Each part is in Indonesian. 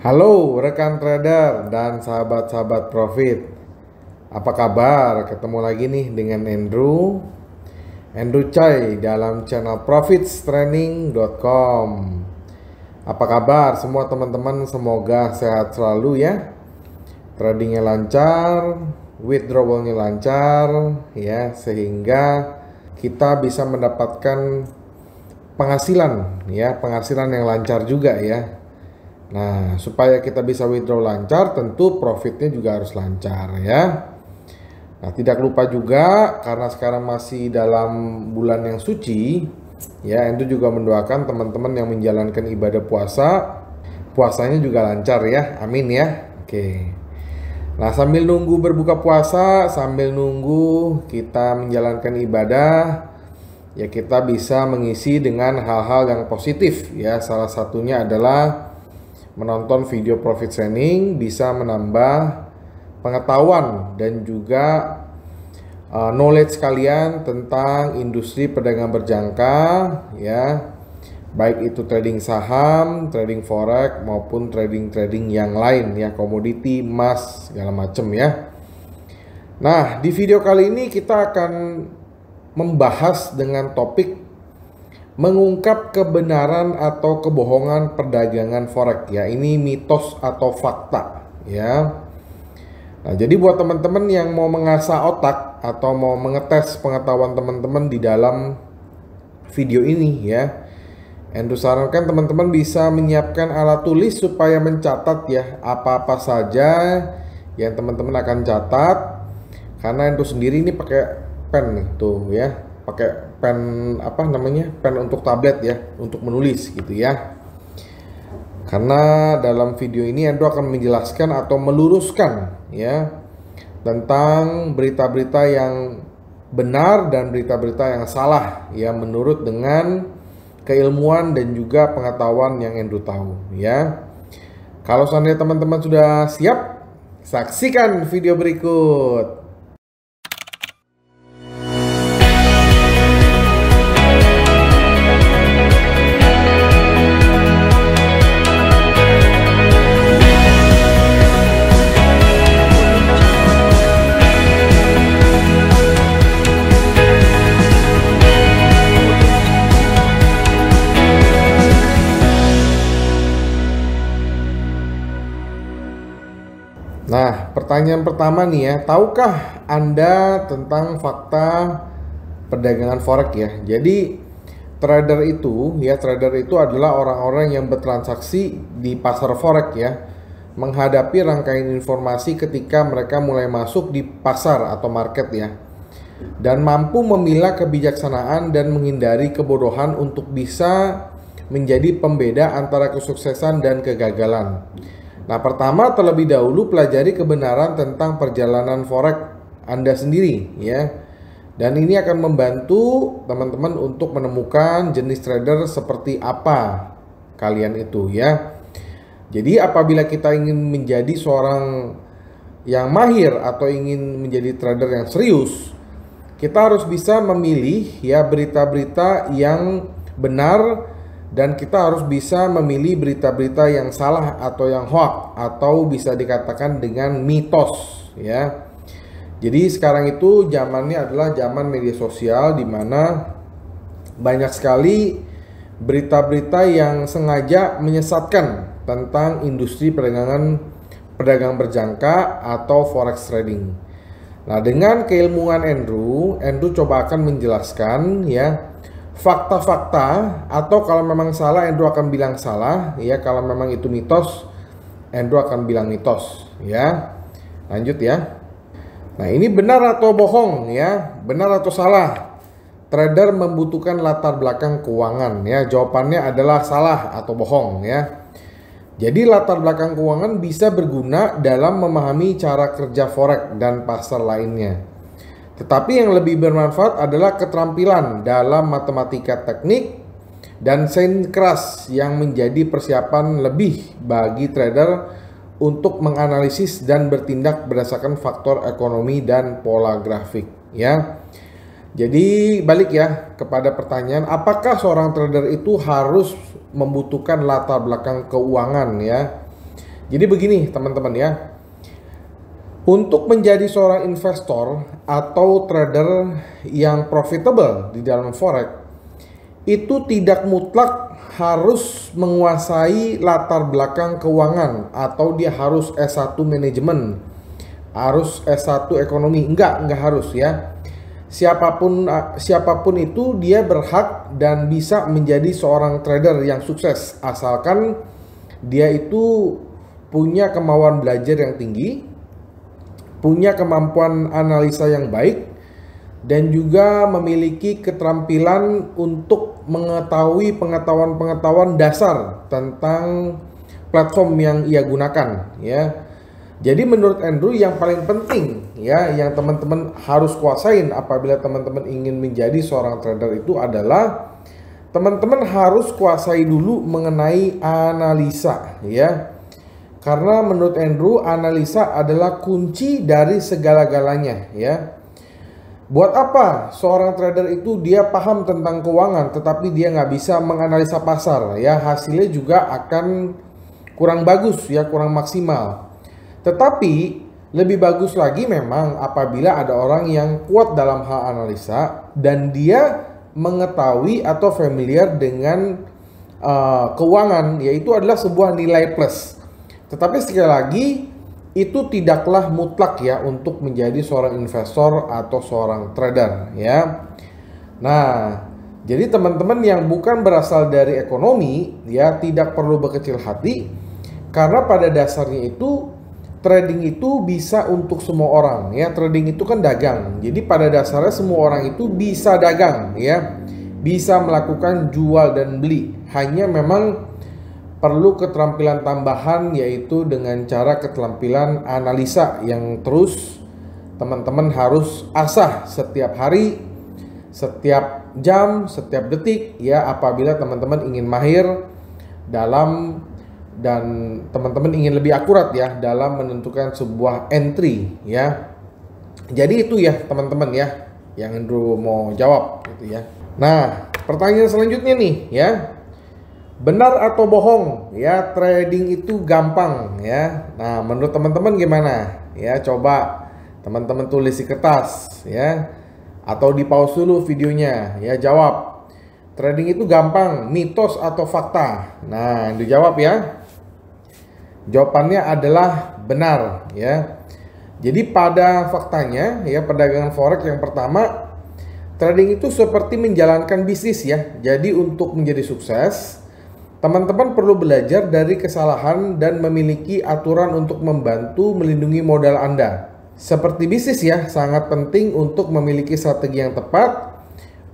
Halo rekan trader dan sahabat-sahabat profit. Apa kabar? Ketemu lagi nih dengan Andrew Chai dalam channel profitstraining.com. Apa kabar semua teman-teman? Semoga sehat selalu ya. Tradingnya lancar, withdrawalnya lancar ya, sehingga kita bisa mendapatkan penghasilan yang lancar juga ya. Nah, supaya kita bisa withdraw lancar, tentu profitnya juga harus lancar ya. Nah, tidak lupa juga karena sekarang masih dalam bulan yang suci ya, itu juga mendoakan teman-teman yang menjalankan ibadah puasanya juga lancar ya. Amin ya. Oke. Nah, sambil nunggu berbuka puasa, sambil nunggu kita menjalankan ibadah, ya kita bisa mengisi dengan hal-hal yang positif ya. Salah satunya adalah menonton video profit training, bisa menambah pengetahuan dan juga knowledge kalian tentang industri perdagangan berjangka ya, baik itu trading saham, trading forex maupun trading yang lain ya, komoditi, emas, segala macam ya. Nah, di video kali ini kita akan membahas dengan topik mengungkap kebenaran atau kebohongan perdagangan forex ya. Ini mitos atau fakta ya. Nah, jadi buat teman-teman yang mau mengasah otak atau mau mengetes pengetahuan teman-teman di dalam video ini ya, Andrew sarankan teman-teman bisa menyiapkan alat tulis supaya mencatat ya apa-apa saja yang teman-teman akan catat. Karena Andrew sendiri ini pakai pen nih tuh ya, pakai pen pen untuk tablet ya, untuk menulis gitu ya. Karena dalam video ini Andrew akan menjelaskan atau meluruskan ya tentang berita-berita yang benar dan berita-berita yang salah ya, menurut dengan keilmuan dan juga pengetahuan yang Andrew tahu ya. Kalau seandainya teman-teman sudah siap, saksikan video berikut. Nah, pertanyaan pertama nih ya, tahukah Anda tentang fakta perdagangan forex ya? Jadi trader itu adalah orang-orang yang bertransaksi di pasar forex ya, menghadapi rangkaian informasi ketika mereka mulai masuk di pasar atau market ya, dan mampu memilah kebijaksanaan dan menghindari kebodohan untuk bisa menjadi pembeda antara kesuksesan dan kegagalan. Nah, pertama terlebih dahulu pelajari kebenaran tentang perjalanan forex Anda sendiri ya. Dan ini akan membantu teman-teman untuk menemukan jenis trader seperti apa kalian itu ya. Jadi apabila kita ingin menjadi seorang yang mahir atau ingin menjadi trader yang serius, kita harus bisa memilih ya berita-berita yang benar, dan kita harus bisa memilih berita-berita yang salah atau yang hoax atau bisa dikatakan dengan mitos ya. Jadi sekarang itu zamannya adalah zaman media sosial, di mana banyak sekali berita-berita yang sengaja menyesatkan tentang industri perdagangan berjangka atau forex trading. Nah, dengan keilmuan Andrew coba akan menjelaskan ya fakta-fakta, atau kalau memang salah Andrew akan bilang salah ya, kalau memang itu mitos Andrew akan bilang mitos ya. Lanjut ya. Nah, ini benar atau bohong ya, benar atau salah trader membutuhkan latar belakang keuangan ya. Jawabannya adalah salah atau bohong ya. Jadi latar belakang keuangan bisa berguna dalam memahami cara kerja forex dan pasar lainnya. Tetapi yang lebih bermanfaat adalah keterampilan dalam matematika teknik dan sains keras yang menjadi persiapan lebih bagi trader untuk menganalisis dan bertindak berdasarkan faktor ekonomi dan pola grafik ya. Jadi balik ya kepada pertanyaan, apakah seorang trader itu harus membutuhkan latar belakang keuangan ya? Jadi begini teman-teman ya, untuk menjadi seorang investor atau trader yang profitable di dalam forex, itu tidak mutlak harus menguasai latar belakang keuangan atau dia harus S1 manajemen, harus S1 ekonomi. Enggak harus ya. Siapapun itu dia berhak dan bisa menjadi seorang trader yang sukses asalkan dia itu punya kemauan belajar yang tinggi, punya kemampuan analisa yang baik, dan juga memiliki keterampilan untuk mengetahui pengetahuan-pengetahuan dasar tentang platform yang ia gunakan ya. Jadi menurut Andrew yang paling penting ya, yang teman-teman harus kuasain apabila teman-teman ingin menjadi seorang trader itu adalah teman-teman harus kuasai dulu mengenai analisa ya. Karena menurut Andrew analisa adalah kunci dari segala-galanya ya. Buat apa seorang trader itu dia paham tentang keuangan tetapi dia nggak bisa menganalisa pasar ya, hasilnya juga akan kurang bagus ya, kurang maksimal. Tetapi lebih bagus lagi memang apabila ada orang yang kuat dalam hal analisa dan dia mengetahui atau familiar dengan keuangan, yaitu adalah sebuah nilai plus. Tetapi sekali lagi itu tidaklah mutlak ya untuk menjadi seorang investor atau seorang trader ya. Nah, jadi teman-teman yang bukan berasal dari ekonomi ya tidak perlu berkecil hati, karena pada dasarnya itu trading itu bisa untuk semua orang ya. Trading itu kan dagang. Jadi pada dasarnya semua orang itu bisa dagang ya. Bisa melakukan jual dan beli. Hanya memang perlu keterampilan tambahan, yaitu dengan cara keterampilan analisa yang terus teman-teman harus asah setiap hari, setiap jam, setiap detik ya, apabila teman-teman ingin mahir dalam dan teman-teman ingin lebih akurat ya dalam menentukan sebuah entry ya. Jadi itu ya teman-teman ya yang Andrew mau jawab gitu ya. Nah, pertanyaan selanjutnya nih ya. Benar atau bohong ya trading itu gampang ya. Nah, menurut teman-teman gimana? Ya, coba teman-teman tulis di kertas ya, atau di pause dulu videonya ya, jawab. Trading itu gampang, mitos atau fakta? Nah, dijawab ya. Jawabannya adalah benar ya. Jadi pada faktanya ya, perdagangan forex yang pertama, trading itu seperti menjalankan bisnis ya. Jadi untuk menjadi sukses, teman-teman perlu belajar dari kesalahan dan memiliki aturan untuk membantu melindungi modal Anda. Seperti bisnis ya, sangat penting untuk memiliki strategi yang tepat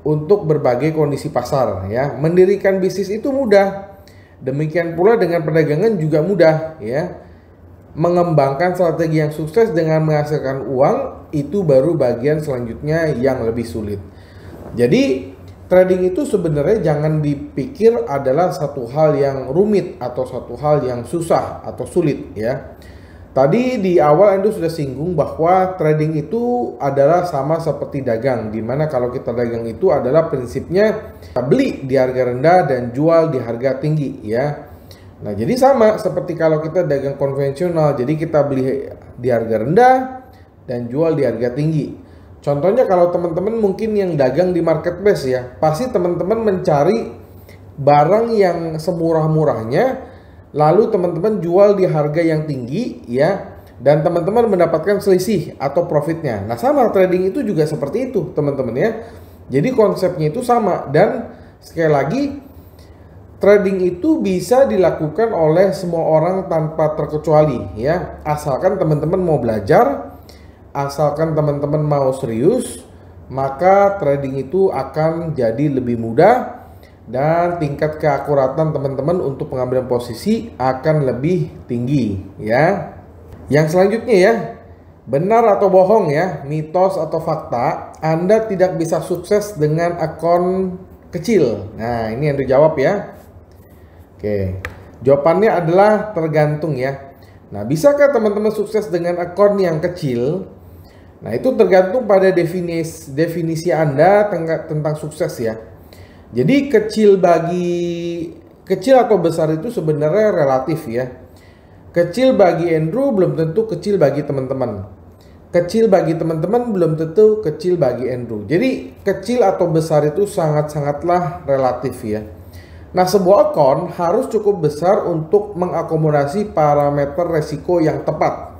untuk berbagai kondisi pasar ya. Mendirikan bisnis itu mudah. Demikian pula dengan perdagangan juga mudah ya. Mengembangkan strategi yang sukses dengan menghasilkan uang itu baru bagian selanjutnya yang lebih sulit. Jadi trading itu sebenarnya jangan dipikir adalah satu hal yang rumit atau satu hal yang susah atau sulit ya. Tadi di awal Anda sudah singgung bahwa trading itu adalah sama seperti dagang, dimana kalau kita dagang itu adalah prinsipnya kita beli di harga rendah dan jual di harga tinggi ya. Nah, jadi sama seperti kalau kita dagang konvensional, jadi kita beli di harga rendah dan jual di harga tinggi. Contohnya kalau teman-teman mungkin yang dagang di marketplace ya, pasti teman-teman mencari barang yang semurah-murahnya, lalu teman-teman jual di harga yang tinggi ya, dan teman-teman mendapatkan selisih atau profitnya. Nah, sama trading itu juga seperti itu teman-teman ya. Jadi konsepnya itu sama, dan sekali lagi trading itu bisa dilakukan oleh semua orang tanpa terkecuali ya, asalkan teman-teman mau belajar, asalkan teman-teman mau serius, maka trading itu akan jadi lebih mudah dan tingkat keakuratan teman-teman untuk pengambilan posisi akan lebih tinggi ya. Yang selanjutnya ya, benar atau bohong ya, mitos atau fakta, Anda tidak bisa sukses dengan akun kecil. Nah, ini yang dijawab ya. Oke, jawabannya adalah tergantung ya. Nah, bisakah teman-teman sukses dengan akun yang kecil? Nah, itu tergantung pada definisi Anda tentang sukses ya. Jadi kecil atau besar itu sebenarnya relatif ya. Kecil bagi Andrew belum tentu kecil bagi teman-teman. Kecil bagi teman-teman belum tentu kecil bagi Andrew. Jadi kecil atau besar itu sangat-sangatlah relatif ya. Nah, sebuah akun harus cukup besar untuk mengakomodasi parameter resiko yang tepat.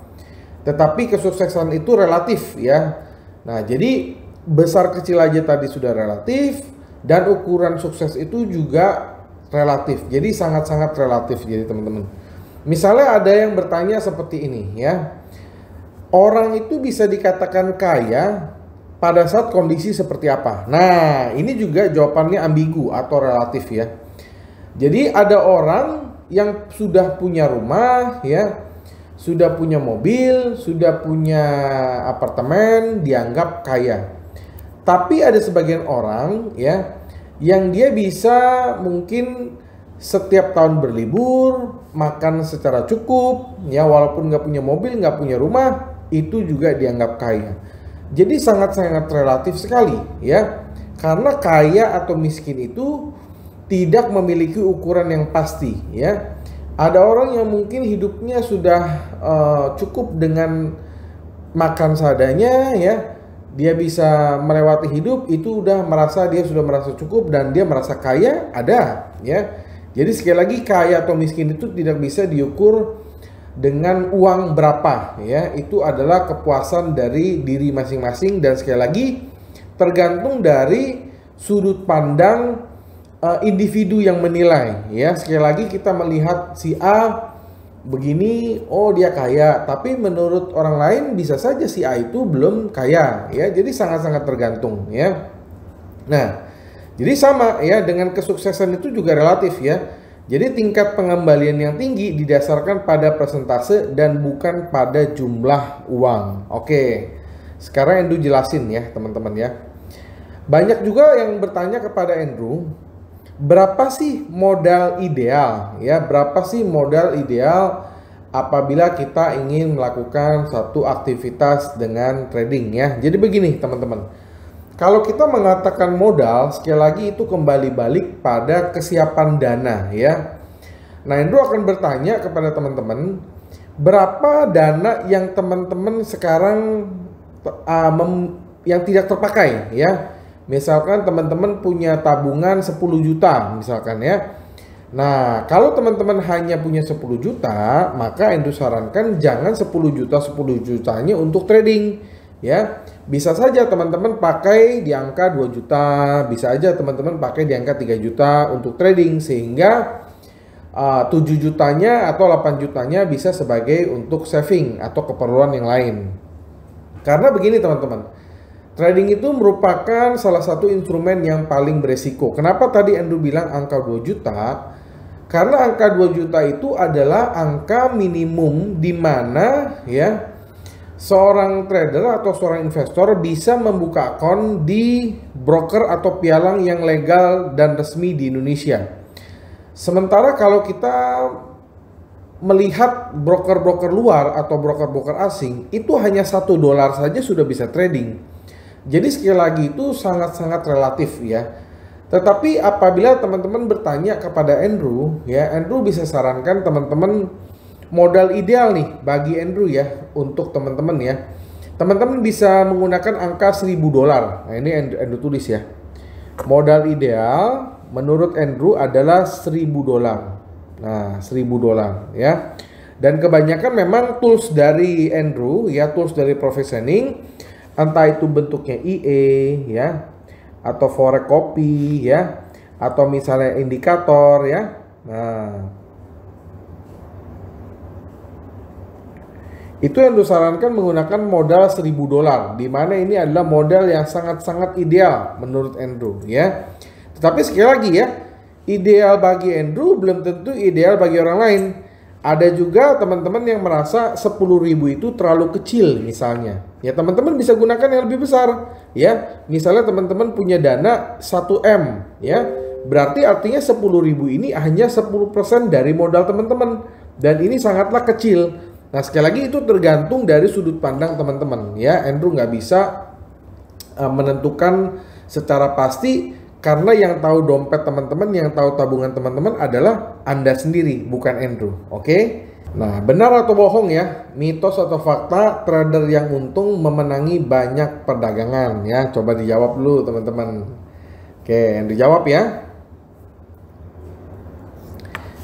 Tetapi kesuksesan itu relatif ya. Nah, jadi besar kecil aja tadi sudah relatif, dan ukuran sukses itu juga relatif. Jadi sangat-sangat relatif jadi teman-teman. Misalnya ada yang bertanya seperti ini ya. Orang itu bisa dikatakan kaya pada saat kondisi seperti apa? Nah, ini juga jawabannya ambigu atau relatif ya. Jadi ada orang yang sudah punya rumah ya, sudah punya mobil, sudah punya apartemen, dianggap kaya. Tapi ada sebagian orang ya yang dia bisa mungkin setiap tahun berlibur, makan secara cukup, ya walaupun nggak punya mobil, nggak punya rumah, itu juga dianggap kaya. Jadi sangat-sangat relatif sekali, ya. Karena kaya atau miskin itu tidak memiliki ukuran yang pasti, ya. Ada orang yang mungkin hidupnya sudah cukup dengan makan seadanya, ya. Dia bisa melewati hidup, itu dia sudah merasa cukup dan dia merasa kaya, ada, ya. Jadi sekali lagi kaya atau miskin itu tidak bisa diukur dengan uang berapa ya. Itu adalah kepuasan dari diri masing-masing dan sekali lagi tergantung dari sudut pandang individu yang menilai ya. Sekali lagi kita melihat si A begini, oh dia kaya, tapi menurut orang lain bisa saja si A itu belum kaya ya. Jadi sangat-sangat tergantung ya. Nah, jadi sama ya, dengan kesuksesan itu juga relatif ya. Jadi tingkat pengembalian yang tinggi didasarkan pada persentase dan bukan pada jumlah uang. Oke, sekarang Andrew jelasin ya teman-teman ya. Banyak juga yang bertanya kepada Andrew, berapa sih modal ideal ya? Berapa sih modal ideal apabila kita ingin melakukan satu aktivitas dengan trading ya? Jadi begini teman-teman. Kalau kita mengatakan modal, sekali lagi itu kembali balik pada kesiapan dana ya. Nah, Andrew akan bertanya kepada teman-teman, berapa dana yang teman-teman sekarang yang tidak terpakai ya. Misalkan teman-teman punya tabungan 10 juta misalkan ya. Nah, kalau teman-teman hanya punya 10 juta, maka Andrew sarankan jangan 10 jutanya untuk trading ya. Bisa saja teman-teman pakai di angka 2 juta, bisa aja teman-teman pakai di angka 3 juta untuk trading, sehingga 7 jutanya atau 8 jutanya bisa sebagai untuk saving atau keperluan yang lain. Karena begini teman-teman, trading itu merupakan salah satu instrumen yang paling beresiko. Kenapa tadi Andrew bilang angka 2 juta? Karena angka 2 juta itu adalah angka minimum di mana ya seorang trader atau seorang investor bisa membuka akun di broker atau pialang yang legal dan resmi di Indonesia. Sementara kalau kita melihat broker-broker luar atau broker-broker asing, itu hanya $1 saja sudah bisa trading. Jadi sekali lagi itu sangat-sangat relatif ya. Tetapi apabila teman-teman bertanya kepada Andrew, ya Andrew bisa sarankan teman-teman modal ideal nih bagi Andrew ya, untuk teman-teman ya. Teman-teman bisa menggunakan angka $1.000. Nah, ini Andrew tulis ya. Modal ideal menurut Andrew adalah $1.000. Nah, $1.000 ya. Dan kebanyakan memang tools dari Andrew ya, tools dari Professioning, entah itu bentuknya IE ya, atau forex copy ya, atau misalnya indikator ya. Nah, itu yang disarankan menggunakan modal $1.000, di mana ini adalah modal yang sangat-sangat ideal menurut Andrew ya. Tetapi sekali lagi ya, ideal bagi Andrew belum tentu ideal bagi orang lain. Ada juga teman-teman yang merasa 10.000 itu terlalu kecil misalnya. Ya teman-teman bisa gunakan yang lebih besar ya. Misalnya teman-teman punya dana 1M ya. Berarti artinya 10.000 ini hanya 10% dari modal teman-teman. Dan ini sangatlah kecil. Nah sekali lagi itu tergantung dari sudut pandang teman-teman ya. Andrew nggak bisa menentukan secara pasti, karena yang tahu dompet teman-teman, yang tahu tabungan teman-teman adalah Anda sendiri, bukan Andrew. Oke? Nah, benar atau bohong ya? Mitos atau fakta trader yang untung memenangi banyak perdagangan ya? Coba dijawab dulu teman-teman. Oke, yang dijawab ya.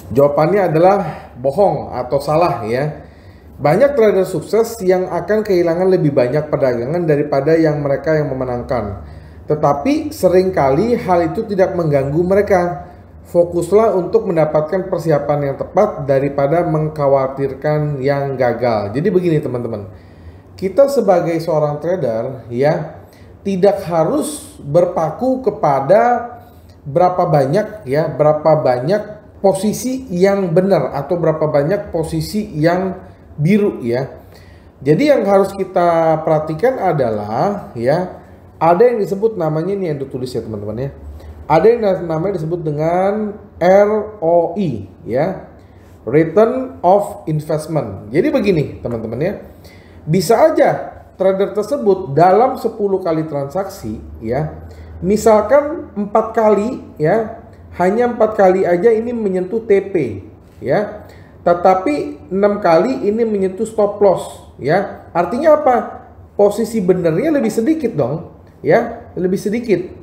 Jawabannya adalah bohong atau salah ya. Banyak trader sukses yang akan kehilangan lebih banyak perdagangan daripada yang mereka yang memenangkan. Tetapi seringkali hal itu tidak mengganggu mereka. Fokuslah untuk mendapatkan persiapan yang tepat daripada mengkhawatirkan yang gagal. Jadi begini teman-teman, kita sebagai seorang trader ya tidak harus berpaku kepada berapa banyak ya, berapa banyak posisi yang benar atau berapa banyak posisi yang biru ya. Jadi yang harus kita perhatikan adalah ya, ada yang disebut namanya, ini yang ditulis ya teman-teman ya. Ada yang namanya disebut dengan ROI ya, Return of Investment. Jadi begini teman-teman ya, bisa aja trader tersebut dalam 10 kali transaksi ya, misalkan 4 kali ya, hanya 4 kali aja ini menyentuh TP ya, tetapi 6 kali ini menyentuh stop loss ya. Artinya apa? Posisi benernya lebih sedikit dong ya, lebih sedikit.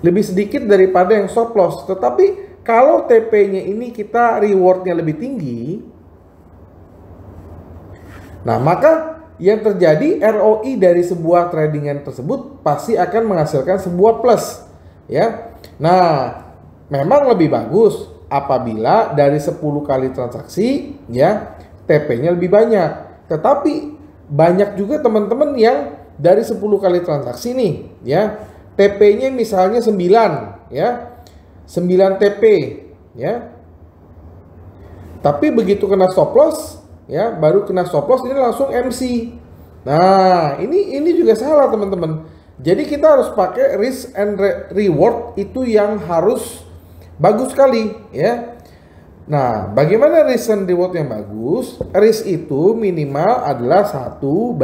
Lebih sedikit daripada yang stop loss. Tetapi kalau TP-nya ini kita rewardnya lebih tinggi, nah maka yang terjadi ROI dari sebuah tradingan tersebut pasti akan menghasilkan sebuah plus ya. Nah memang lebih bagus apabila dari 10 kali transaksi ya TP-nya lebih banyak. Tetapi banyak juga teman-teman yang dari 10 kali transaksi nih ya, TP-nya misalnya 9 ya, 9 TP ya. Tapi begitu kena stop loss ya, baru kena stop loss ini langsung MC. Nah, ini juga salah teman-teman. Jadi kita harus pakai risk and reward itu yang harus bagus sekali ya. Nah, bagaimana risk and reward yang bagus? Risk itu minimal adalah 1:2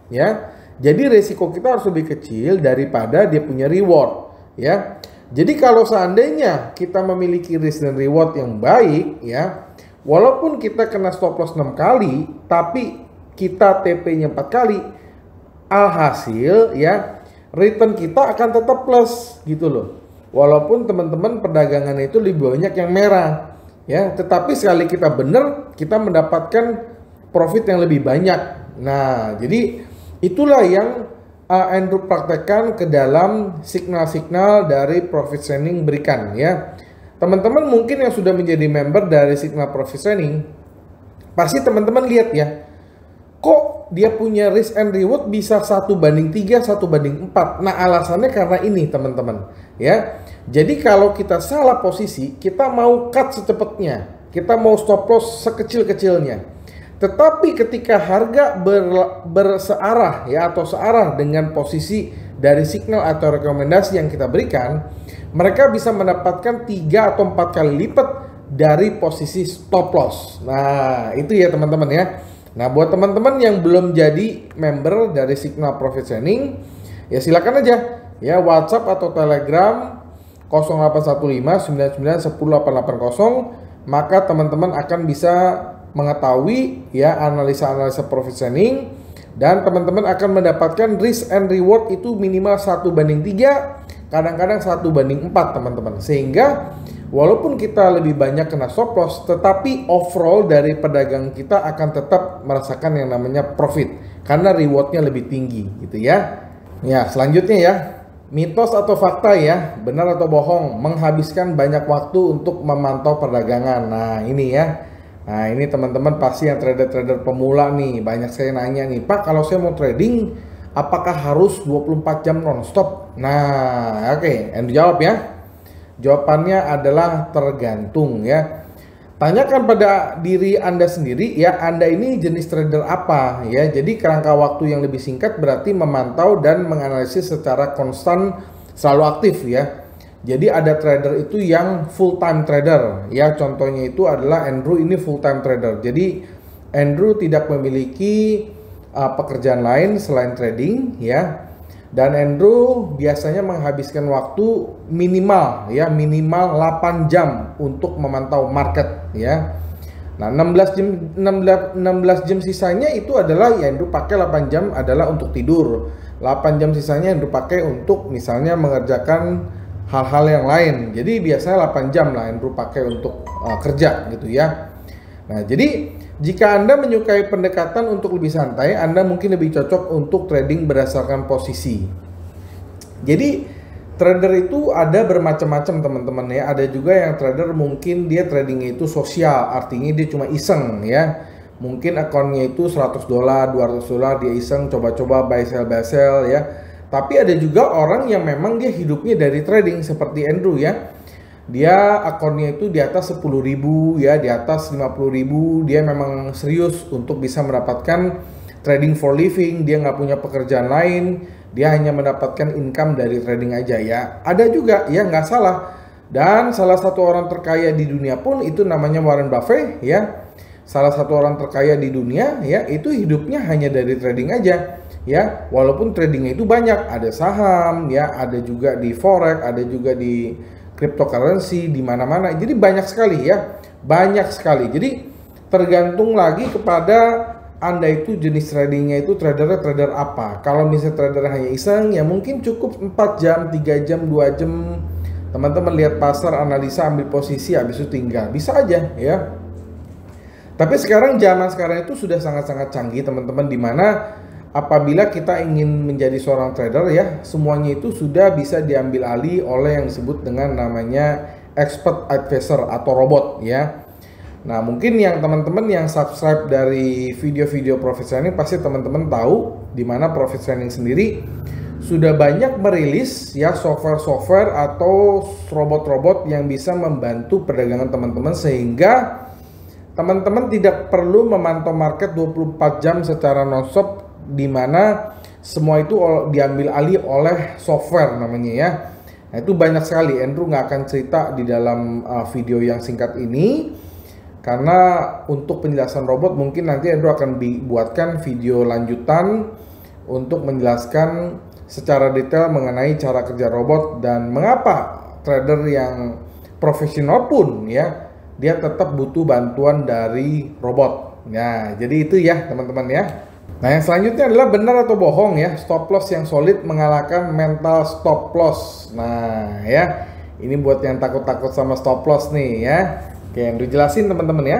ya. Jadi resiko kita harus lebih kecil daripada dia punya reward ya. Jadi kalau seandainya kita memiliki risk dan reward yang baik ya, walaupun kita kena stop loss 6 kali tapi kita TP-nya 4 kali, alhasil ya return kita akan tetap plus gitu loh. Walaupun teman-teman perdagangan itu lebih banyak yang merah ya, tetapi sekali kita benar kita mendapatkan profit yang lebih banyak. Nah, jadi itulah yang Andrew praktekkan ke dalam signal-signal dari Profit Training berikan ya. Teman-teman mungkin yang sudah menjadi member dari Signal Profit Training, pasti teman-teman lihat ya, kok dia punya risk and reward bisa 1:3, 1:4. Nah alasannya karena ini teman-teman ya. Jadi kalau kita salah posisi, kita mau cut secepatnya, kita mau stop loss sekecil-kecilnya. Tetapi ketika harga bersearah ya, atau searah dengan posisi dari signal atau rekomendasi yang kita berikan, mereka bisa mendapatkan 3 atau 4 kali lipat dari posisi stop loss. Nah itu ya teman-teman ya. Nah buat teman-teman yang belum jadi member dari Signal Profit Training, ya silakan aja ya WhatsApp atau Telegram 0815 99 10 880, maka teman-teman akan bisa mengetahui ya analisa-analisa profit training, dan teman-teman akan mendapatkan risk and reward itu minimal 1:3, kadang-kadang 1:4 teman-teman, sehingga walaupun kita lebih banyak kena stop loss, tetapi overall dari perdagangan kita akan tetap merasakan yang namanya profit karena rewardnya lebih tinggi gitu ya. Ya selanjutnya ya, mitos atau fakta ya, benar atau bohong menghabiskan banyak waktu untuk memantau perdagangan. Nah ini ya. Nah ini teman-teman pasti yang trader-trader pemula nih, banyak saya nanya nih, Pak kalau saya mau trading apakah harus 24 jam non-stop? Nah oke, yang dijawab ya. Jawabannya adalah tergantung ya. Tanyakan pada diri Anda sendiri ya, Anda ini jenis trader apa ya. Jadi kerangka waktu yang lebih singkat berarti memantau dan menganalisis secara konstan, selalu aktif ya. Jadi ada trader itu yang full time trader ya, contohnya itu adalah Andrew, ini full time trader. Jadi Andrew tidak memiliki pekerjaan lain selain trading ya. Dan Andrew biasanya menghabiskan waktu minimal 8 jam untuk memantau market ya. Nah, 16 jam sisanya itu adalah Andrew pakai 8 jam adalah untuk tidur. 8 jam sisanya Andrew pakai untuk misalnya mengerjakan hal-hal yang lain. Jadi biasanya 8 jam lah Andrew pakai untuk kerja gitu ya. Nah, jadi jika Anda menyukai pendekatan untuk lebih santai, Anda mungkin lebih cocok untuk trading berdasarkan posisi. Jadi trader itu ada bermacam-macam teman-teman ya. Ada juga yang trader mungkin dia tradingnya itu sosial, artinya dia cuma iseng ya. Mungkin akunnya itu $100, $200 dia iseng coba-coba buy sell ya. Tapi ada juga orang yang memang dia hidupnya dari trading seperti Andrew ya. Dia akunnya itu di atas 10.000 ya, di atas 50.000. Dia memang serius untuk bisa mendapatkan trading for living. Dia nggak punya pekerjaan lain, dia hanya mendapatkan income dari trading aja ya. Ada juga ya, nggak salah. Dan salah satu orang terkaya di dunia pun itu namanya Warren Buffett ya. Salah satu orang terkaya di dunia ya, itu hidupnya hanya dari trading aja ya. Walaupun tradingnya itu banyak, ada saham ya, ada juga di forex, ada juga di cryptocurrency, di mana-mana. Jadi banyak sekali ya, banyak sekali. Jadi tergantung lagi kepada Anda itu jenis tradingnya itu trader apa. Kalau misalnya trader hanya iseng ya mungkin cukup 4 jam, 3 jam, 2 jam. Teman-teman lihat pasar, analisa, ambil posisi, habis itu tinggal. Bisa aja ya. Tapi sekarang zaman sekarang itu sudah sangat-sangat canggih teman-teman, di mana apabila kita ingin menjadi seorang trader ya, semuanya itu sudah bisa diambil alih oleh yang disebut dengan namanya expert advisor atau robot ya. Nah, mungkin yang teman-teman yang subscribe dari video-video Profit Training pasti teman-teman tahu di mana Profit Training sendiri sudah banyak merilis ya software-software atau robot-robot yang bisa membantu perdagangan teman-teman, sehingga teman-teman tidak perlu memantau market 24 jam secara non-stop, di mana semua itu diambil alih oleh software namanya ya. Nah, itu banyak sekali. Andrew nggak akan cerita di dalam video yang singkat ini, karena untuk penjelasan robot mungkin nanti Andrew akan buatkan video lanjutan untuk menjelaskan secara detail mengenai cara kerja robot dan mengapa trader yang profesional pun ya, dia tetap butuh bantuan dari robot. Nah, jadi itu ya teman-teman ya. Nah, yang selanjutnya adalah benar atau bohong ya, stop loss yang solid mengalahkan mental stop loss. Nah ya, ini buat yang takut-takut sama stop loss nih ya. Oke, yang dijelasin teman-teman ya.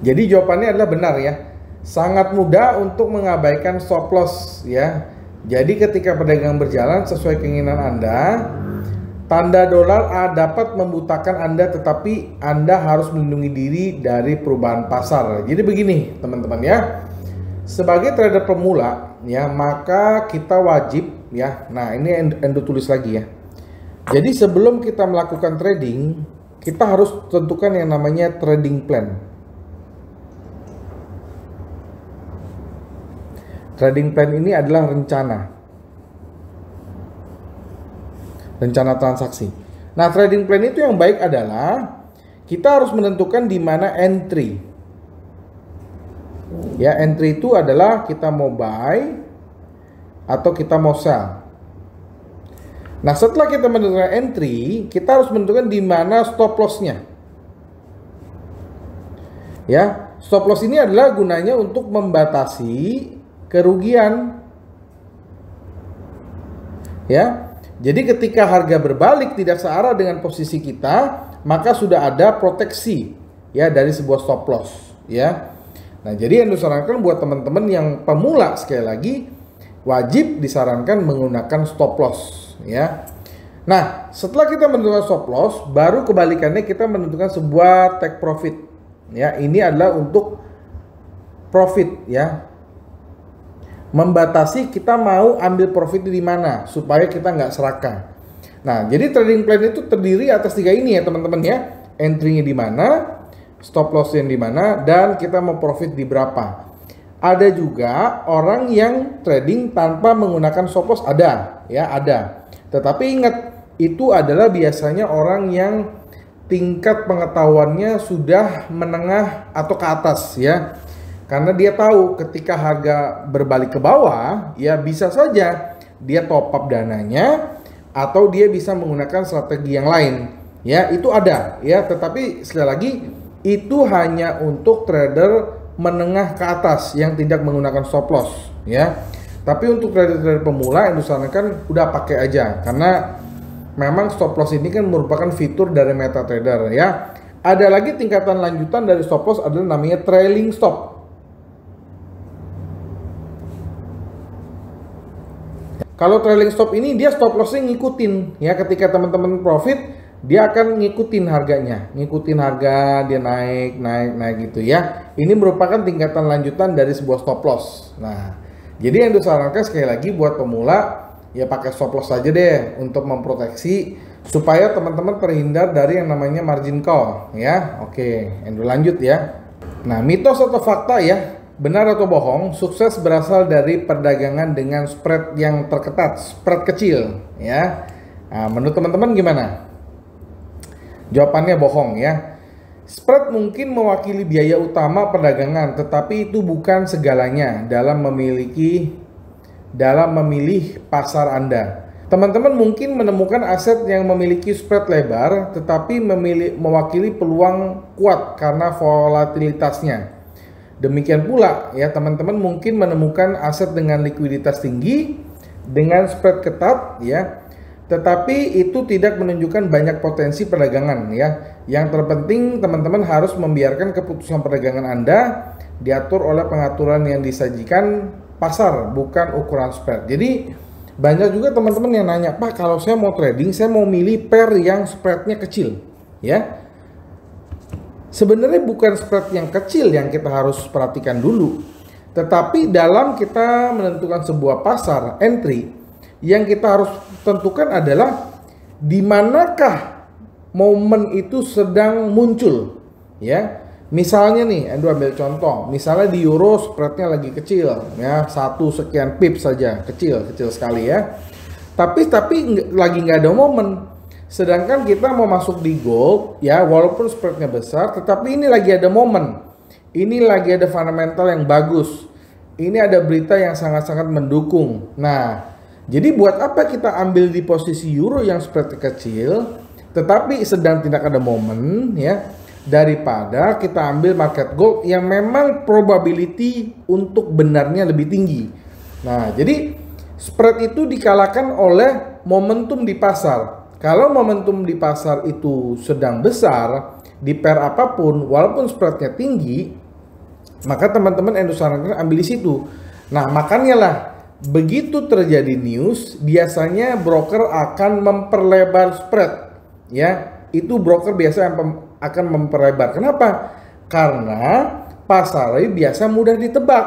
Jadi jawabannya adalah benar ya. Sangat mudah untuk mengabaikan stop loss ya. Jadi ketika perdagangan berjalan sesuai keinginan Anda, tanda dolar dapat membutakan Anda, tetapi Anda harus melindungi diri dari perubahan pasar. Jadi begini teman-teman ya, sebagai trader pemula ya, maka kita wajib ya, nah ini Endo tulis lagi ya. Jadi sebelum kita melakukan trading, kita harus tentukan yang namanya trading plan. Trading plan ini adalah rencana transaksi. Nah, trading plan itu yang baik adalah kita harus menentukan di mana entry. Ya, entry itu adalah kita mau buy atau kita mau sell. Nah, setelah kita menentukan entry, kita harus menentukan di mana stop loss-nya. Ya, stop loss ini adalah gunanya untuk membatasi kerugian. Ya. Jadi ketika harga berbalik tidak searah dengan posisi kita, maka sudah ada proteksi ya dari sebuah stop loss ya. Nah, jadi yang disarankan buat teman-teman yang pemula, sekali lagi wajib disarankan menggunakan stop loss ya. Nah, setelah kita menentukan stop loss, baru kebalikannya kita menentukan sebuah take profit ya. Ini adalah untuk profit ya. Membatasi kita mau ambil profit di mana supaya kita nggak serakah. Nah, jadi trading plan itu terdiri atas 3 ini ya teman-teman ya. Entry-nya di mana, stop loss-nya di mana, dan kita mau profit di berapa. Ada juga orang yang trading tanpa menggunakan stop loss, ada ya, ada. Tetapi ingat, itu adalah biasanya orang yang tingkat pengetahuannya sudah menengah atau ke atas ya. Karena dia tahu ketika harga berbalik ke bawah, ya bisa saja dia top up dananya atau dia bisa menggunakan strategi yang lain. Ya, itu ada ya, tetapi sekali lagi itu hanya untuk trader menengah ke atas yang tidak menggunakan stop loss ya. Tapi untuk trader-trader pemula yang disarankan udah pakai aja, karena memang stop loss ini kan merupakan fitur dari MetaTrader ya. Ada lagi tingkatan lanjutan dari stop loss adalah namanya trailing stop. Kalau trailing stop ini dia stop lossnya ngikutin ya, ketika teman-teman profit dia akan ngikutin harganya, ngikutin harga dia naik gitu ya. Ini merupakan tingkatan lanjutan dari sebuah stop loss. Nah, jadi yang disarankan sekali lagi buat pemula ya pakai stop loss saja deh untuk memproteksi supaya teman-teman terhindar dari yang namanya margin call ya. Oke, lanjut ya. Nah, mitos atau fakta ya, benar atau bohong, sukses berasal dari perdagangan dengan spread yang terketat, spread kecil ya. Nah, menurut teman-teman gimana? Jawabannya bohong ya. Spread mungkin mewakili biaya utama perdagangan, tetapi itu bukan segalanya dalam memilih pasar Anda. Teman-teman mungkin menemukan aset yang memiliki spread lebar, tetapi mewakili peluang kuat karena volatilitasnya. Demikian pula ya, teman-teman mungkin menemukan aset dengan likuiditas tinggi dengan spread ketat ya, tetapi itu tidak menunjukkan banyak potensi perdagangan ya. Yang terpenting teman-teman harus membiarkan keputusan perdagangan Anda diatur oleh pengaturan yang disajikan pasar, bukan ukuran spread. Jadi banyak juga teman-teman yang nanya, "Pak, kalau saya mau trading, saya mau milih pair yang spreadnya kecil." Ya. Sebenarnya bukan spread yang kecil yang kita harus perhatikan dulu, tetapi dalam kita menentukan sebuah pasar entry, yang kita harus tentukan adalah di manakah momen itu sedang muncul ya. Misalnya nih, Endo ambil contoh, misalnya di euro spreadnya lagi kecil ya, 1 sekian pips saja, kecil sekali ya. Tapi lagi nggak ada momen. Sedangkan kita mau masuk di gold ya, walaupun spreadnya besar, tetapi ini lagi ada momen, ini lagi ada fundamental yang bagus, ini ada berita yang sangat-sangat mendukung. Nah, jadi buat apa kita ambil di posisi euro yang spread kecil tetapi sedang tidak ada momen ya, daripada kita ambil market gold yang memang probability untuk benarnya lebih tinggi. Nah, jadi spread itu dikalahkan oleh momentum di pasar. Kalau momentum di pasar itu sedang besar di pair apapun, walaupun spreadnya tinggi, maka teman-teman Endo sarankan ambil di situ. Nah, makanya lah begitu terjadi news, biasanya broker akan memperlebar spread ya. Itu broker biasa yang akan memperlebar. Kenapa? Karena pasarnya biasa mudah ditebak,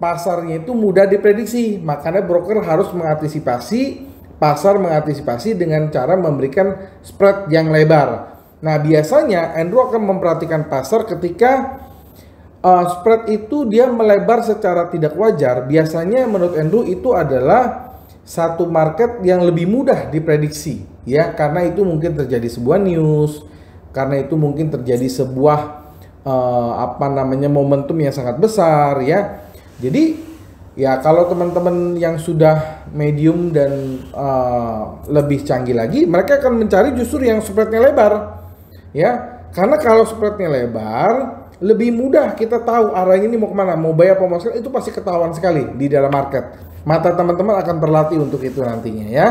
pasarnya itu mudah diprediksi, makanya broker harus mengantisipasi, pasar mengantisipasi dengan cara memberikan spread yang lebar. Nah, biasanya Andrew akan memperhatikan pasar ketika spread itu dia melebar secara tidak wajar. Biasanya menurut Andrew itu adalah satu market yang lebih mudah diprediksi ya, karena itu mungkin terjadi sebuah news, karena itu mungkin terjadi sebuah momentum yang sangat besar ya. Jadi ya, kalau teman-teman yang sudah medium dan lebih canggih lagi, mereka akan mencari justru yang spreadnya lebar ya. Karena kalau spreadnya lebar, lebih mudah kita tahu arahnya ini mau kemana, mau buy apa mau sell, itu pasti ketahuan sekali di dalam market. Mata teman-teman akan terlatih untuk itu nantinya ya.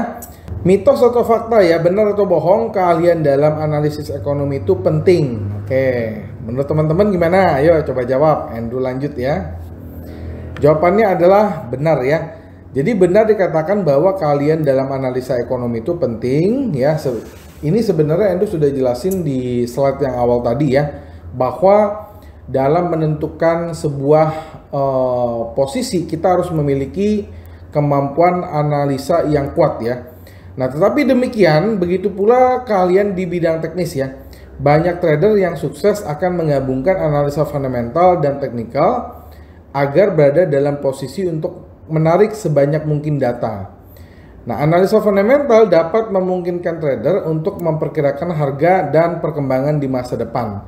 Mitos atau fakta ya, benar atau bohong, keahlian dalam analisis ekonomi itu penting. Oke, menurut teman-teman gimana? Ayo coba jawab. Andrew lanjut ya. Jawabannya adalah benar ya. Jadi benar dikatakan bahwa keahlian dalam analisa ekonomi itu penting ya. Ini sebenarnya Andrew sudah jelasin di slide yang awal tadi ya, bahwa dalam menentukan sebuah posisi kita harus memiliki kemampuan analisa yang kuat ya. Nah, tetapi demikian begitu pula keahlian di bidang teknis ya. Banyak trader yang sukses akan menggabungkan analisa fundamental dan teknikal agar berada dalam posisi untuk menarik sebanyak mungkin data. Nah, analisa fundamental dapat memungkinkan trader untuk memperkirakan harga dan perkembangan di masa depan.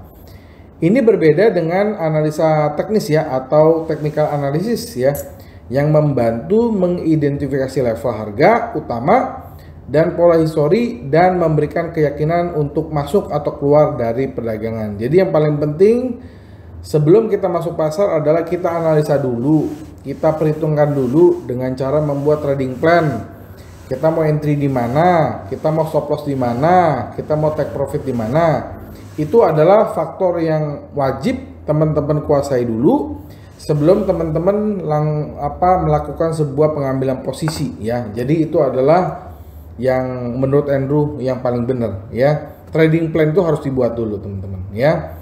Ini berbeda dengan analisa teknis ya, atau technical analysis ya, yang membantu mengidentifikasi level harga utama dan pola histori dan memberikan keyakinan untuk masuk atau keluar dari perdagangan. Jadi yang paling penting sebelum kita masuk pasar adalah kita analisa dulu, kita perhitungkan dulu dengan cara membuat trading plan. Kita mau entry di mana, kita mau stop loss di mana, kita mau take profit di mana. Itu adalah faktor yang wajib teman-teman kuasai dulu sebelum teman-teman melakukan sebuah pengambilan posisi ya. Jadi itu adalah yang menurut Andrew yang paling benar ya. Trading plan itu harus dibuat dulu teman-teman ya.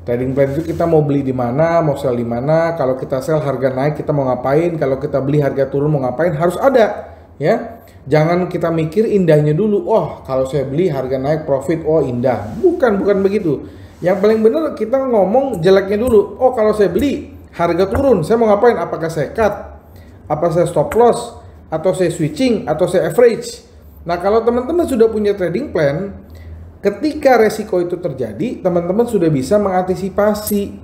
Trading plan itu kita mau beli di mana, mau sell di mana. Kalau kita sell harga naik kita mau ngapain, kalau kita beli harga turun mau ngapain, harus ada ya. Jangan kita mikir indahnya dulu. Oh, kalau saya beli harga naik profit, oh indah. Bukan begitu. Yang paling benar kita ngomong jeleknya dulu. Oh, kalau saya beli harga turun, saya mau ngapain? Apakah saya cut? Apa saya stop loss? Atau saya switching? Atau saya average? Nah, kalau teman-teman sudah punya trading plan, ketika resiko itu terjadi, teman-teman sudah bisa mengantisipasi.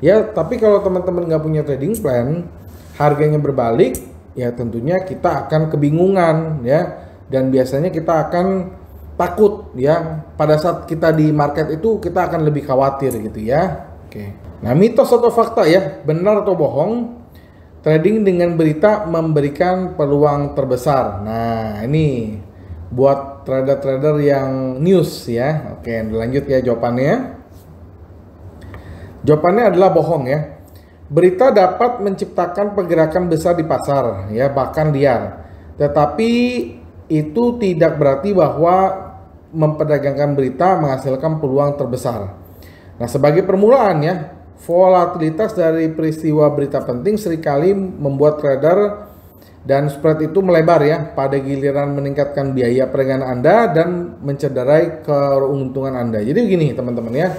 Ya, tapi kalau teman-teman nggak punya trading plan, harganya berbalik, ya tentunya kita akan kebingungan ya, dan biasanya kita akan takut ya. Pada saat kita di market itu kita akan lebih khawatir gitu ya. Oke. Nah, mitos atau fakta ya, benar atau bohong, trading dengan berita memberikan peluang terbesar. Nah, ini buat trader-trader yang news ya. Oke, lanjut ya jawabannya. Jawabannya adalah bohong ya. Berita dapat menciptakan pergerakan besar di pasar, ya bahkan liar. Tetapi itu tidak berarti bahwa memperdagangkan berita menghasilkan peluang terbesar. Nah, sebagai permulaan ya, volatilitas dari peristiwa berita penting seringkali membuat trader dan spread itu melebar ya, pada giliran meningkatkan biaya perdagangan Anda dan mencederai keuntungan Anda. Jadi begini teman-teman ya.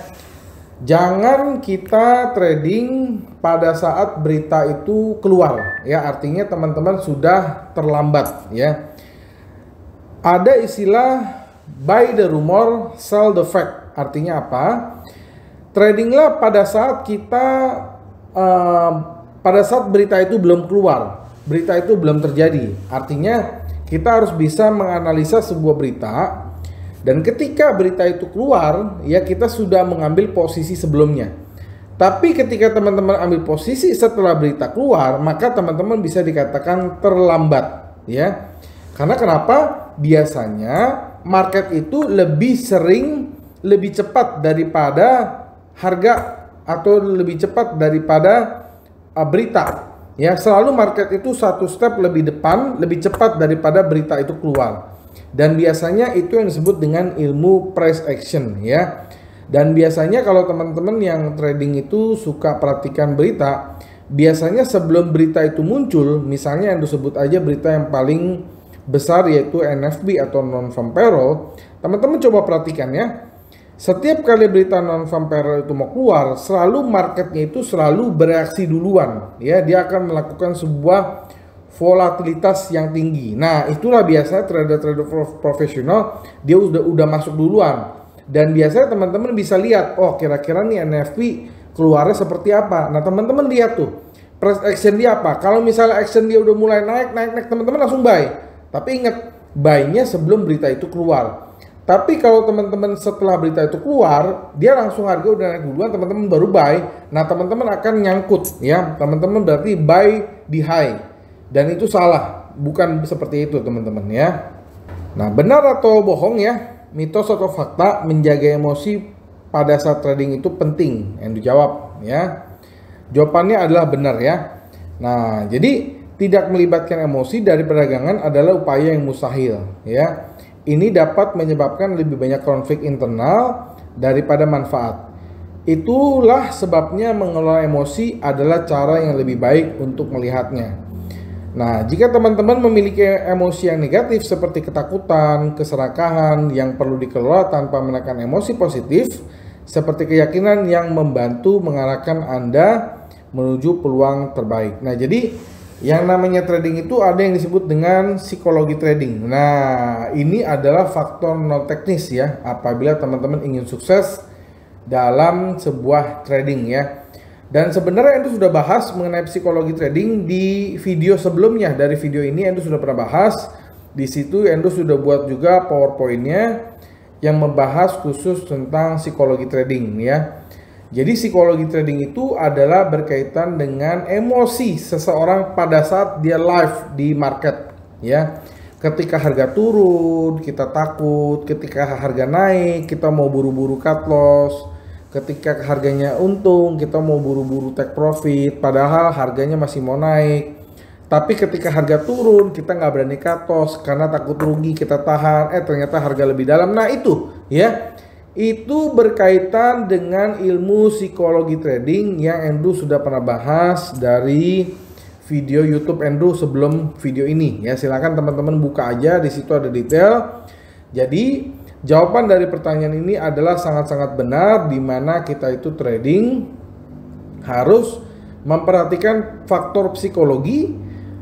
Jangan kita trading pada saat berita itu keluar ya, artinya teman-teman sudah terlambat ya. Ada istilah buy the rumor, sell the fact. Artinya apa? Tradinglah pada saat kita pada saat berita itu belum keluar, berita itu belum terjadi. Artinya kita harus bisa menganalisa sebuah berita. Dan ketika berita itu keluar, ya kita sudah mengambil posisi sebelumnya. Tapi ketika teman-teman ambil posisi setelah berita keluar, maka teman-teman bisa dikatakan terlambat, ya. Karena kenapa? Biasanya market itu lebih sering, lebih cepat daripada harga atau lebih cepat daripada berita. Ya, selalu market itu satu step lebih depan, lebih cepat daripada berita itu keluar. Dan biasanya itu yang disebut dengan ilmu price action ya. Dan biasanya kalau teman-teman yang trading itu suka perhatikan berita, biasanya sebelum berita itu muncul, misalnya yang disebut aja berita yang paling besar yaitu NFP atau non-farm payroll, teman-teman coba perhatikan ya. Setiap kali berita non-farm payroll itu mau keluar, selalu marketnya itu selalu bereaksi duluan ya. Dia akan melakukan sebuah volatilitas yang tinggi. Nah, itulah biasanya trader-trader profesional dia udah masuk duluan. Dan biasanya teman-teman bisa lihat, oh kira-kira nih NFP keluarnya seperti apa. Nah, teman-teman lihat tuh price action dia apa. Kalau misalnya action dia udah mulai naik, teman-teman langsung buy. Tapi ingat, buy-nya sebelum berita itu keluar. Tapi kalau teman-teman setelah berita itu keluar, dia langsung harga udah naik duluan, teman-teman baru buy. Nah, teman-teman akan nyangkut ya. Teman-teman berarti buy di high. Dan itu salah, bukan seperti itu teman-teman ya. Nah, benar atau bohong ya, mitos atau fakta menjaga emosi pada saat trading itu penting? Yang dijawab ya. Jawabannya adalah benar ya. Nah, jadi tidak melibatkan emosi dari perdagangan adalah upaya yang mustahil ya. Ini dapat menyebabkan lebih banyak konflik internal daripada manfaat. Itulah sebabnya mengelola emosi adalah cara yang lebih baik untuk melihatnya. Nah, jika teman-teman memiliki emosi yang negatif seperti ketakutan, keserakahan yang perlu dikelola tanpa menekan emosi positif, seperti keyakinan yang membantu mengarahkan Anda menuju peluang terbaik. Nah, jadi yang namanya trading itu ada yang disebut dengan psikologi trading. Nah, ini adalah faktor non teknis ya. Apabila teman-teman ingin sukses dalam sebuah trading ya. Dan sebenarnya Andrew sudah bahas mengenai psikologi trading di video sebelumnya. Dari video ini Andrew sudah pernah bahas. Di situ Andrew sudah buat juga PowerPoint-nya yang membahas khusus tentang psikologi trading ya. Jadi psikologi trading itu adalah berkaitan dengan emosi seseorang pada saat dia live di market ya. Ketika harga turun, kita takut. Ketika harga naik, kita mau buru-buru cut loss. Ketika harganya untung, kita mau buru-buru take profit. Padahal harganya masih mau naik. Tapi ketika harga turun, kita nggak berani cut loss karena takut rugi, kita tahan. Ternyata harga lebih dalam. Nah itu ya. Itu berkaitan dengan ilmu psikologi trading yang Andrew sudah pernah bahas dari video YouTube Andrew sebelum video ini ya. Silakan teman-teman buka aja, di situ ada detail. Jadi jawaban dari pertanyaan ini adalah sangat-sangat benar, di mana kita itu trading harus memperhatikan faktor psikologi,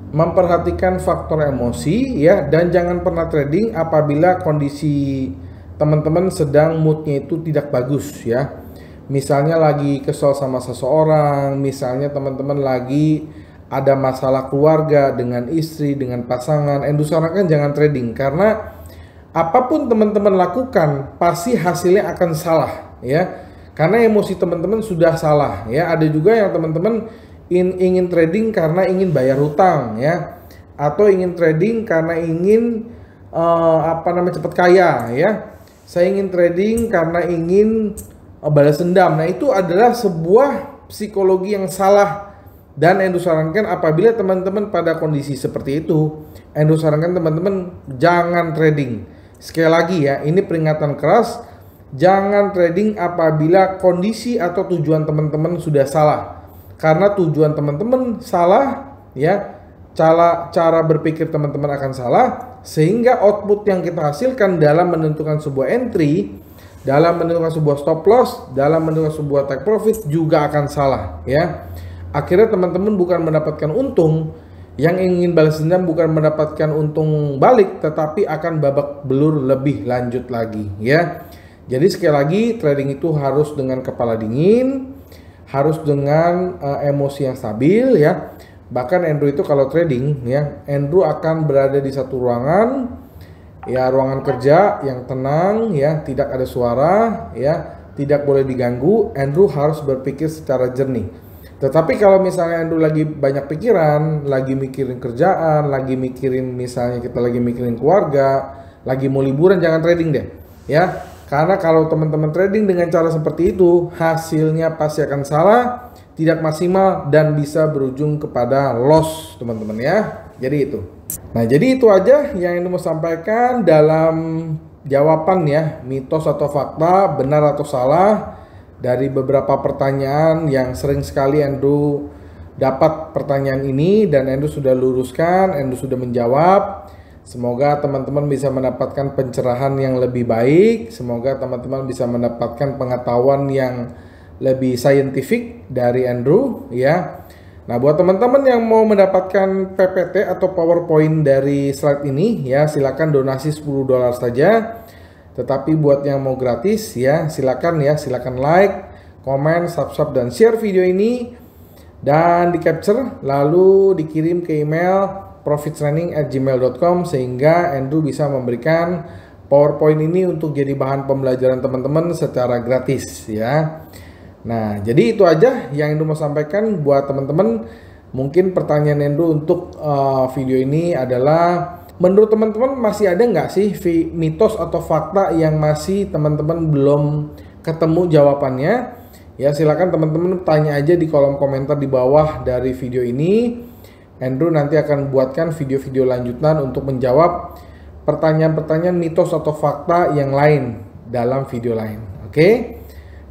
memperhatikan faktor emosi ya, dan jangan pernah trading apabila kondisi teman-teman sedang moodnya itu tidak bagus ya. Misalnya lagi kesel sama seseorang, misalnya teman-teman lagi ada masalah keluarga dengan istri, dengan pasangan, Andrew sarankan jangan trading, karena apapun teman-teman lakukan pasti hasilnya akan salah ya. Karena emosi teman-teman sudah salah ya. Ada juga yang teman-teman ingin trading karena ingin bayar hutang ya, atau ingin trading karena ingin cepat kaya ya. Saya ingin trading karena ingin balas dendam. Nah itu adalah sebuah psikologi yang salah. Dan Andrew sarankan apabila teman-teman pada kondisi seperti itu, Andrew sarankan teman-teman jangan trading. Sekali lagi ya, ini peringatan keras, jangan trading apabila kondisi atau tujuan teman-teman sudah salah. Karena tujuan teman-teman salah ya, cara berpikir teman-teman akan salah, sehingga output yang kita hasilkan dalam menentukan sebuah entry, dalam menentukan sebuah stop loss, dalam menentukan sebuah take profit juga akan salah ya. Akhirnya teman-teman bukan mendapatkan untung, yang ingin balas dendam bukan mendapatkan untung balik, tetapi akan babak belur lebih lanjut lagi ya. Jadi sekali lagi, trading itu harus dengan kepala dingin, harus dengan emosi yang stabil ya. Bahkan Andrew itu kalau trading ya, Andrew akan berada di satu ruangan ya, ruangan kerja yang tenang ya, tidak ada suara ya, tidak boleh diganggu. Andrew harus berpikir secara jernih. Tetapi kalau misalnya Andrew lagi banyak pikiran, lagi mikirin kerjaan, lagi mikirin misalnya kita lagi mikirin keluarga, lagi mau liburan, jangan trading deh ya. Karena kalau teman-teman trading dengan cara seperti itu, hasilnya pasti akan salah, tidak maksimal, dan bisa berujung kepada loss teman-teman ya. Jadi itu. Nah jadi itu aja yang Andrew mau sampaikan dalam jawaban ya, mitos atau fakta, benar atau salah, dari beberapa pertanyaan yang sering sekali Andrew dapat pertanyaan ini, dan Andrew sudah luruskan, Andrew sudah menjawab. Semoga teman-teman bisa mendapatkan pencerahan yang lebih baik, semoga teman-teman bisa mendapatkan pengetahuan yang lebih saintifik dari Andrew ya. Nah buat teman-teman yang mau mendapatkan PPT atau PowerPoint dari slide ini ya, silakan donasi $10 saja. Tetapi buat yang mau gratis ya, silakan like, komen, subscribe, dan share video ini, dan di capture lalu dikirim ke email profittraining@gmail.com, sehingga Andrew bisa memberikan PowerPoint ini untuk jadi bahan pembelajaran teman-teman secara gratis ya. Nah jadi itu aja yang Andrew mau sampaikan buat teman-teman. Mungkin pertanyaan Andrew untuk video ini adalah, menurut teman-teman masih ada nggak sih mitos atau fakta yang masih teman-teman belum ketemu jawabannya? Ya silakan teman-teman tanya aja di kolom komentar di bawah dari video ini. Andrew nanti akan buatkan video-video lanjutan untuk menjawab pertanyaan-pertanyaan mitos atau fakta yang lain dalam video lain. Oke?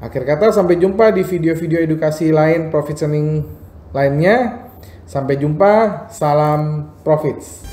Akhir kata, sampai jumpa di video-video edukasi lain profit training lainnya. Sampai jumpa, salam profits.